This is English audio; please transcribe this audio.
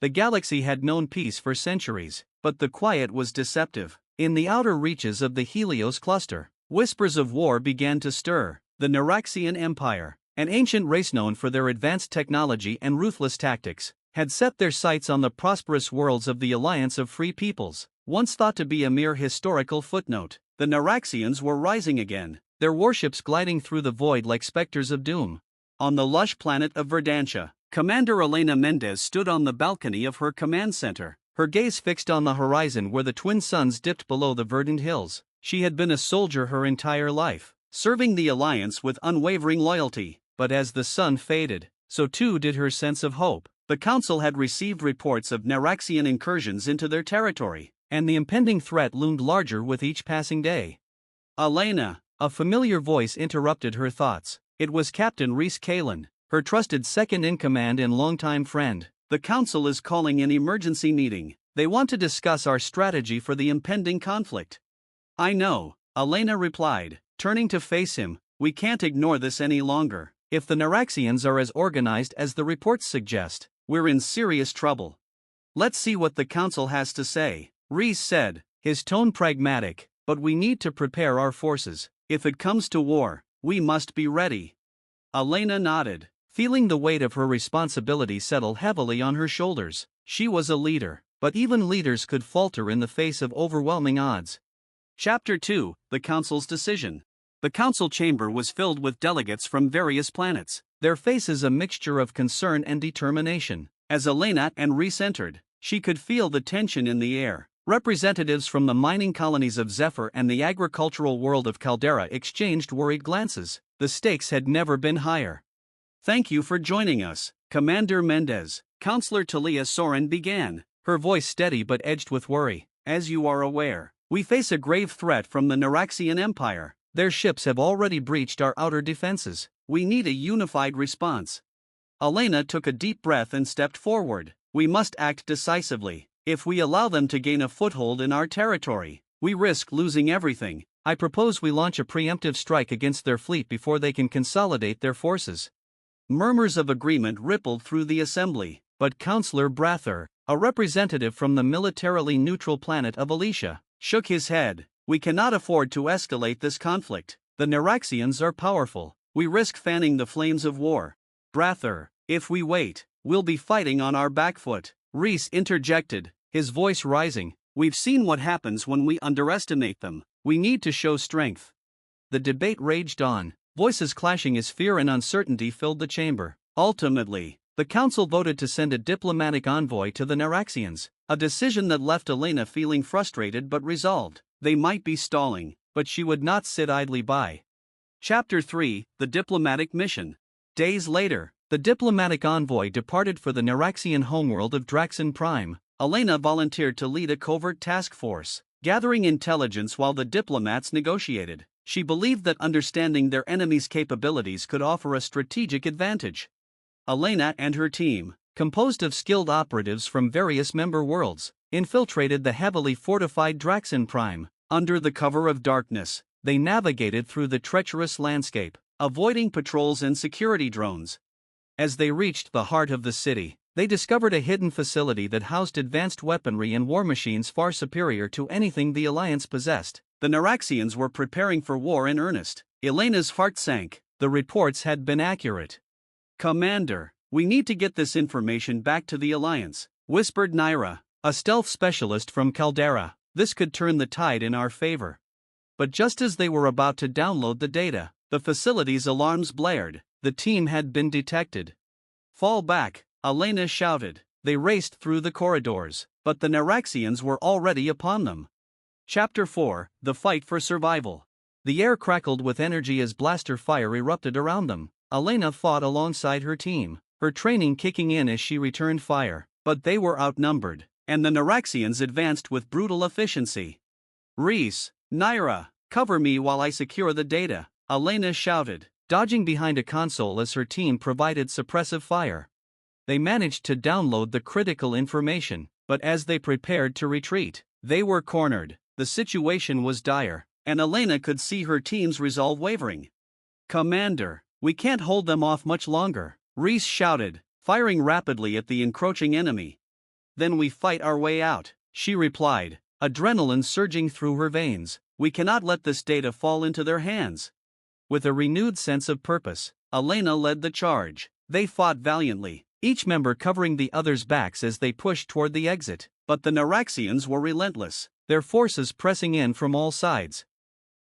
The galaxy had known peace for centuries, but the quiet was deceptive. In the outer reaches of the Helios cluster, whispers of war began to stir. The Naraxian Empire, an ancient race known for their advanced technology and ruthless tactics, had set their sights on the prosperous worlds of the Alliance of Free Peoples, once thought to be a mere historical footnote. The Naraxians were rising again, their warships gliding through the void like specters of doom. On the lush planet of Verdantia, Commander Elena Mendez stood on the balcony of her command center, her gaze fixed on the horizon where the twin suns dipped below the verdant hills. She had been a soldier her entire life, serving the Alliance with unwavering loyalty, but as the sun faded, so too did her sense of hope. The Council had received reports of Naraxian incursions into their territory, and the impending threat loomed larger with each passing day. Elena, a familiar voice interrupted her thoughts. It was Captain Rhys Kalen, her trusted second-in-command and longtime friend. The Council is calling an emergency meeting. They want to discuss our strategy for the impending conflict. I know, Elena replied, turning to face him. We can't ignore this any longer. If the Naraxians are as organized as the reports suggest, we're in serious trouble. Let's see what the Council has to say, Rhys said, his tone pragmatic. But we need to prepare our forces. If it comes to war, we must be ready. Elena nodded, feeling the weight of her responsibility settle heavily on her shoulders. She was a leader, but even leaders could falter in the face of overwhelming odds. Chapter 2: The Council's Decision. The Council chamber was filled with delegates from various planets, their faces a mixture of concern and determination. As Elena and Rhys entered, she could feel the tension in the air. Representatives from the mining colonies of Zephyr and the agricultural world of Caldera exchanged worried glances. The stakes had never been higher. Thank you for joining us, Commander Mendez. Counselor Talia Soren began, her voice steady but edged with worry. As you are aware, we face a grave threat from the Naraxian Empire. Their ships have already breached our outer defenses. We need a unified response. Elena took a deep breath and stepped forward. We must act decisively. If we allow them to gain a foothold in our territory, we risk losing everything. I propose we launch a preemptive strike against their fleet before they can consolidate their forces. Murmurs of agreement rippled through the assembly, but Councillor Brather, a representative from the militarily neutral planet of Alicia, shook his head. We cannot afford to escalate this conflict. The Naraxians are powerful. We risk fanning the flames of war. Brather, if we wait, we'll be fighting on our back foot. Rhys interjected, his voice rising. We've seen what happens when we underestimate them. We need to show strength. The debate raged on, voices clashing as fear and uncertainty filled the chamber. Ultimately, the Council voted to send a diplomatic envoy to the Naraxians, a decision that left Elena feeling frustrated but resolved. They might be stalling, but she would not sit idly by. Chapter 3: The Diplomatic Mission. Days later, the diplomatic envoy departed for the Naraxian homeworld of Draxon Prime. Elena volunteered to lead a covert task force, gathering intelligence while the diplomats negotiated. She believed that understanding their enemy's capabilities could offer a strategic advantage. Elena and her team, composed of skilled operatives from various member worlds, infiltrated the heavily fortified Draxon Prime. Under the cover of darkness, they navigated through the treacherous landscape, avoiding patrols and security drones. As they reached the heart of the city, they discovered a hidden facility that housed advanced weaponry and war machines far superior to anything the Alliance possessed. The Naraxians were preparing for war in earnest. Elena's heart sank. The reports had been accurate. Commander, we need to get this information back to the Alliance, whispered Naira, a stealth specialist from Caldera. This could turn the tide in our favor. But just as they were about to download the data, the facility's alarms blared. The team had been detected. Fall back, Elena shouted. They raced through the corridors, but the Naraxians were already upon them. Chapter 4: The Fight for Survival. The air crackled with energy as blaster fire erupted around them. Elena fought alongside her team, her training kicking in as she returned fire, but they were outnumbered, and the Naraxians advanced with brutal efficiency. Rhys, Naira, cover me while I secure the data, Elena shouted, dodging behind a console as her team provided suppressive fire. They managed to download the critical information, but as they prepared to retreat, they were cornered. The situation was dire, and Elena could see her team's resolve wavering. Commander, we can't hold them off much longer, Rhys shouted, firing rapidly at the encroaching enemy. then we fight our way out, she replied, adrenaline surging through her veins. We cannot let this data fall into their hands. With a renewed sense of purpose, Elena led the charge. They fought valiantly, each member covering the other's backs as they pushed toward the exit. But the Naraxians were relentless, their forces pressing in from all sides.